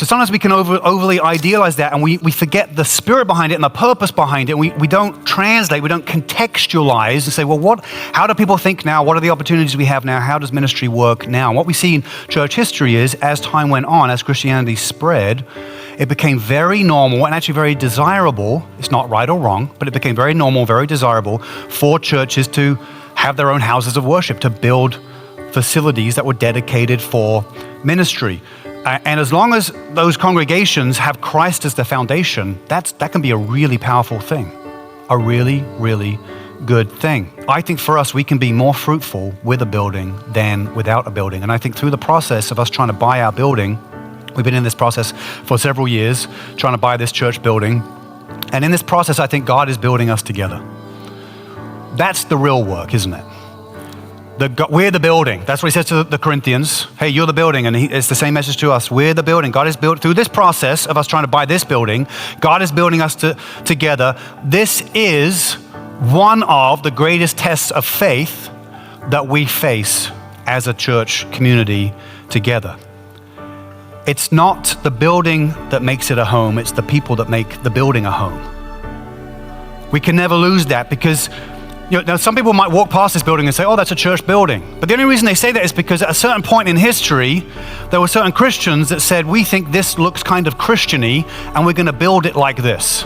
So sometimes we can overly idealize that, and we forget the spirit behind it and the purpose behind it. We don't translate, we don't contextualize and say, well, how do people think now? What are the opportunities we have now? How does ministry work now? And what we see in church history is, as time went on, as Christianity spread, it became very normal and actually very desirable. It's not right or wrong, but it became very normal, very desirable for churches to have their own houses of worship, to build facilities that were dedicated for ministry. And as long as those congregations have Christ as the foundation, that can be a really powerful thing, a really, really good thing. I think for us, we can be more fruitful with a building than without a building. And I think through the process of us trying to buy our building, we've been in this process for several years, trying to buy this church building. And in this process, I think God is building us together. That's the real work, isn't it? We're the building. That's what he says to the Corinthians. Hey, you're the building. And it's the same message to us. We're the building. God is built through this process of us trying to buy this building. God is building us together. This is one of the greatest tests of faith that we face as a church community together. It's not the building that makes it a home. It's the people that make the building a home. We can never lose that, because now some people might walk past this building and say, oh, that's a church building. But the only reason they say that is because at a certain point in history, there were certain Christians that said, we think this looks kind of Christian-y, and we're going to build it like this.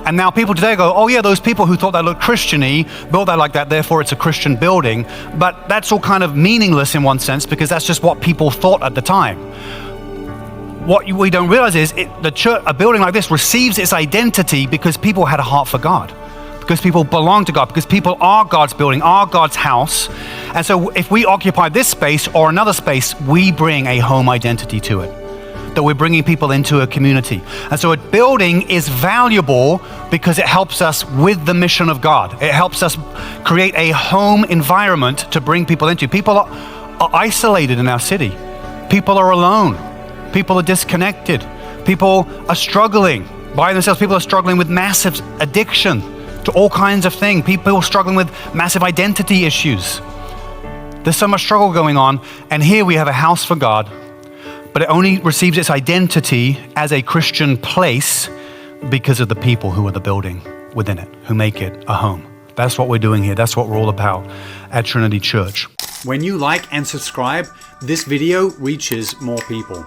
And now people today go, oh yeah, those people who thought that looked Christian-y built that like that, therefore it's a Christian building. But that's all kind of meaningless in one sense, because that's just what people thought at the time. What we don't realize is a building like this receives its identity because people had a heart for God, because people belong to God, because people are God's building, are God's house. And so if we occupy this space or another space, we bring a home identity to it, that we're bringing people into a community. And so a building is valuable because it helps us with the mission of God. It helps us create a home environment to bring people into. People are isolated in our city. People are alone. People are disconnected. People are struggling by themselves. People are struggling with massive addiction to all kinds of things. People are struggling with massive identity issues. There's so much struggle going on. And here we have a house for God, but it only receives its identity as a Christian place because of the people who are the building within it, who make it a home. That's what we're doing here. That's what we're all about at Trinity Church. When you like and subscribe, this video reaches more people.